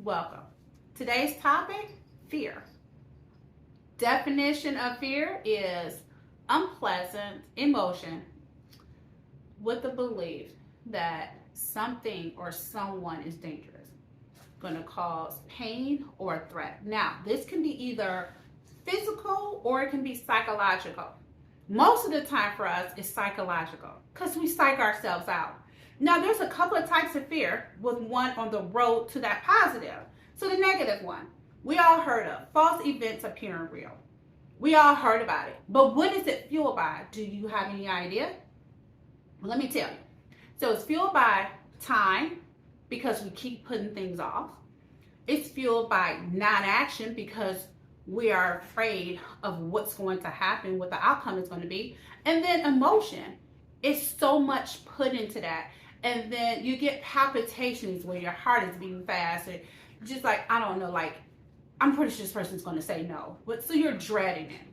welcome. Today's topic, fear. Definition of fear is unpleasant emotion with the belief that something or someone is dangerous, going to cause pain or a threat. Now, this can be either physical or it can be psychological. Most of the time for us, it's psychological because we psych ourselves out. Now, there's a couple of types of fear, with one on the road to that positive. So the negative one, we all heard of false events appearing real. We all heard about it. But what is it fueled by? Do you have any idea? Well, let me tell you. So it's fueled by time, because we keep putting things off. It's fueled by non-action, because we are afraid of what's going to happen, what the outcome is going to be. And then emotion. It's so much put into that. And then you get palpitations where your heart is beating fast. And just like, I don't know, like, I'm pretty sure this person's going to say no. But so you're dreading it.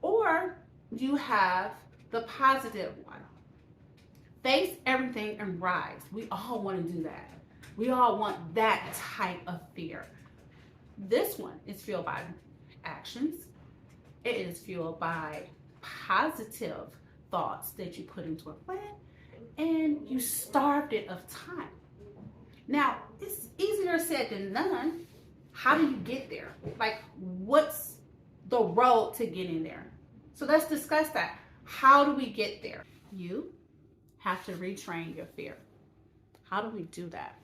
Or you have the positive one. Face everything and rise. We all want to do that. We all want that type of fear. This one is fueled by actions. It is fueled by positive thoughts that you put into a plan, and you starved it of time. Now, it's easier said than done. How do you get there? Like, what's the road to getting there? So let's discuss that. How do we get there? You have to retrain your fear. How do we do that?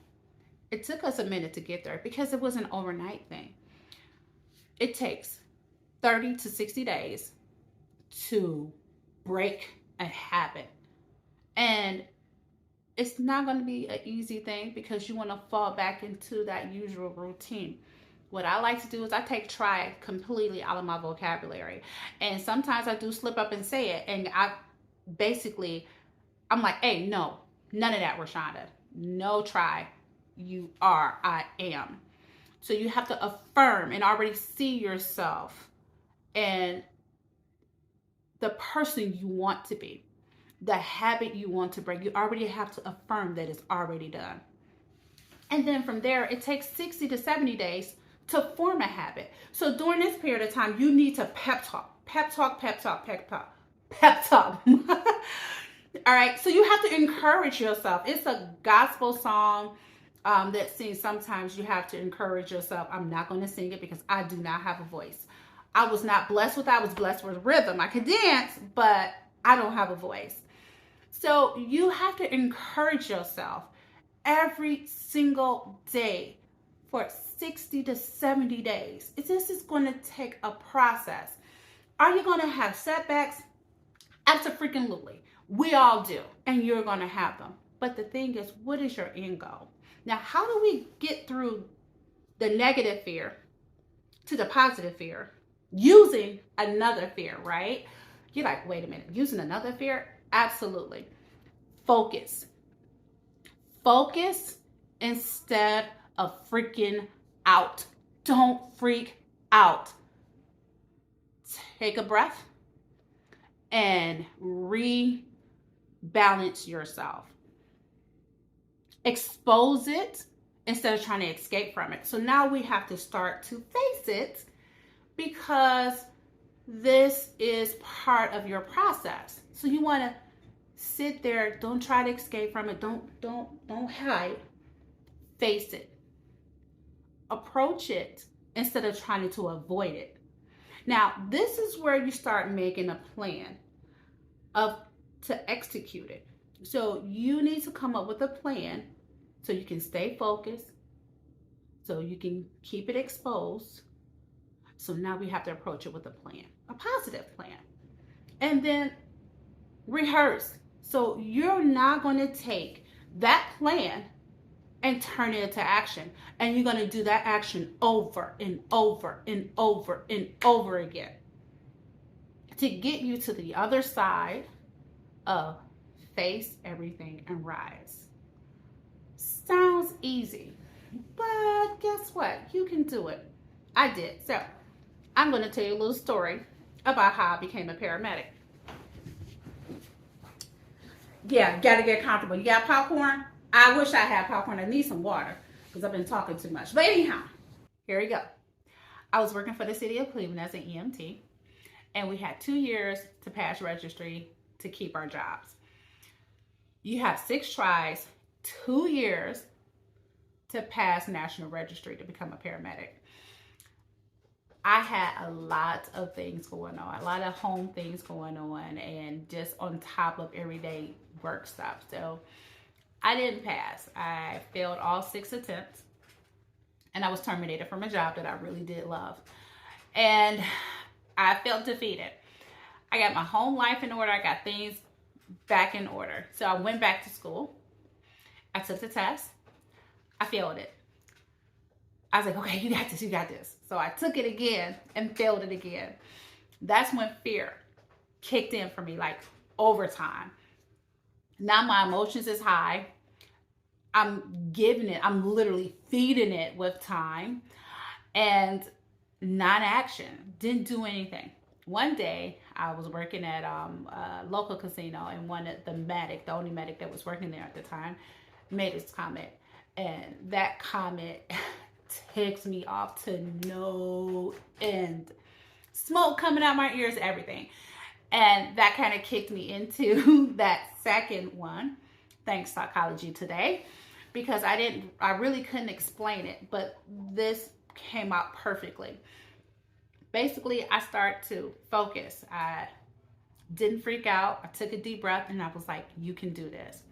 It took us a minute to get there because it was an overnight thing. It takes 30 to 60 days to break a habit. And it's not going to be an easy thing because you want to fall back into that usual routine. What I like to do is I take try completely out of my vocabulary. And sometimes I do slip up and say it. And I'm like, hey, no, none of that, Rashonda. No try. You are, I am. So you have to affirm and already see yourself and the person you want to be, the habit you want to break. You already have to affirm that it's already done. And then from there, it takes 60 to 70 days to form a habit. So during this period of time, you need to pep talk. All right, so you have to encourage yourself. It's a gospel song that sings, sometimes you have to encourage yourself. I'm not going to sing it because I do not have a voice. I was not blessed with that. I was blessed with rhythm. I could dance, but I don't have a voice. So you have to encourage yourself every single day for 60 to 70 days. This is going to take a process. Are you going to have setbacks? Absolutely. We all do. And you're going to have them. But the thing is, what is your end goal? Now, how do we get through the negative fear to the positive fear using another fear, right? You're like, wait a minute, using another fear? Absolutely. Focus. Focus instead of freaking out. Don't freak out. Take a breath and rebalance yourself. Expose it instead of trying to escape from it. So now we have to start to face it because this is part of your process. So you want to sit there, don't try to escape from it, don't hide. Face it. Approach it instead of trying to avoid it. Now, this is where you start making a plan to execute it. So you need to come up with a plan so you can stay focused, so you can keep it exposed. So now we have to approach it with a plan, a positive plan. And then rehearse. So you're not going to take that plan and turn it into action. And you're going to do that action over and over and over and over again to get you to the other side of face everything and rise. Sounds easy, but guess what? You can do it. I did. So I'm going to tell you a little story about how I became a paramedic. Yeah, got to get comfortable. You got popcorn? I wish I had popcorn. I need some water. because I've been talking too much. But anyhow, here we go. I was working for the city of Cleveland as an EMT, and we had 2 years to pass registry to keep our jobs. You have 6 tries, 2 years to pass national registry to become a paramedic. I had a lot of things going on, a lot of home things going on, and just on top of everyday work stuff. So I didn't pass. I failed all 6 attempts, and I was terminated from a job that I really did love. And I felt defeated. I got my home life in order. I got things back in order. So I went back to school. I took the test. I failed it. I was like, okay, you got this, you got this. So I took it again and failed it again. That's when fear kicked in for me, like overtime. Now my emotions is high. I'm giving it, I'm literally feeding it with time and non-action. Didn't do anything. One day I was working at a local casino, and the only medic that was working there at the time, made this comment. And that comment ticks me off to no end. Smoke coming out my ears, everything. And that kind of kicked me into that second one. Thanks, Psychology Today. Because I really couldn't explain it, but this came out perfectly. Basically, I started to focus. I didn't freak out. I took a deep breath, and I was like, you can do this.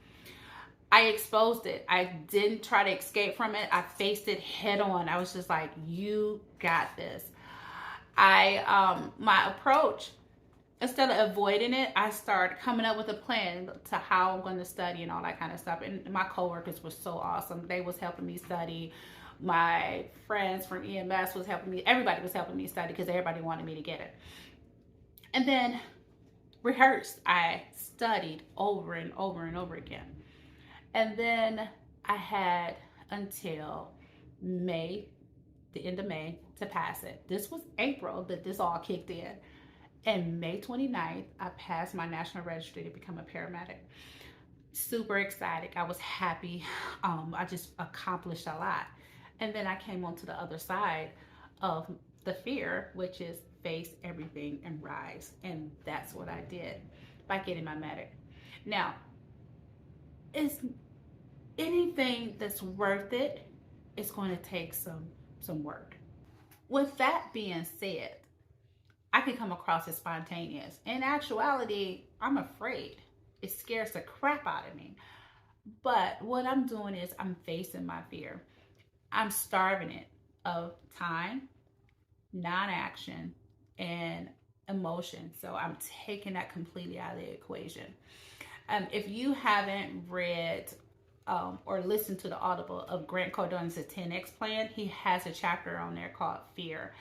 I exposed it. I didn't try to escape from it. I faced it head on. I was just like, you got this. My approach, instead of avoiding it, I started coming up with a plan to how I'm going to study and all that kind of stuff. And my coworkers were so awesome. They was helping me study. My friends from EMS was helping me. Everybody was helping me study because everybody wanted me to get it. And then rehearsed. I studied over and over and over again. And then I had until May, the end of May, to pass it. This was April that this all kicked in. And May 29th, I passed my national registry to become a paramedic. Super excited. I was happy. I just accomplished a lot. And then I came onto the other side of the fear, which is face everything and rise. And that's what I did by getting my medic. Now, it's anything that's worth it, it's going to take some work. With that being said, I can come across as spontaneous. In actuality, I'm afraid. It scares the crap out of me. But what I'm doing is I'm facing my fear. I'm starving it of time, non-action, and emotion. So I'm taking that completely out of the equation. If you haven't read or listened to the Audible of Grant Cardone's 10X plan, he has a chapter on there called Fear.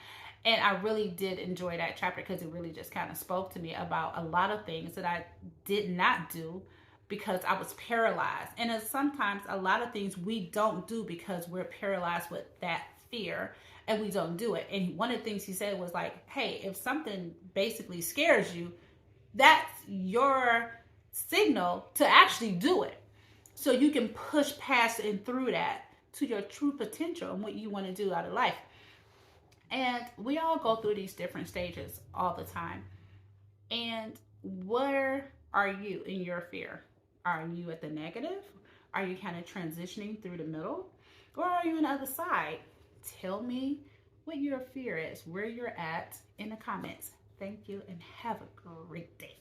And I really did enjoy that chapter because it really just kind of spoke to me about a lot of things that I did not do because I was paralyzed. And sometimes a lot of things we don't do because we're paralyzed with that fear and we don't do it. And one of the things he said was like, hey, if something basically scares you, that's your signal to actually do it. So you can push past and through that to your true potential and what you want to do out of life. And we all go through these different stages all the time. And where are you in your fear? Are you at the negative? Are you kind of transitioning through the middle? Or are you on the other side? Tell me what your fear is, where you're at in the comments. Thank you and have a great day.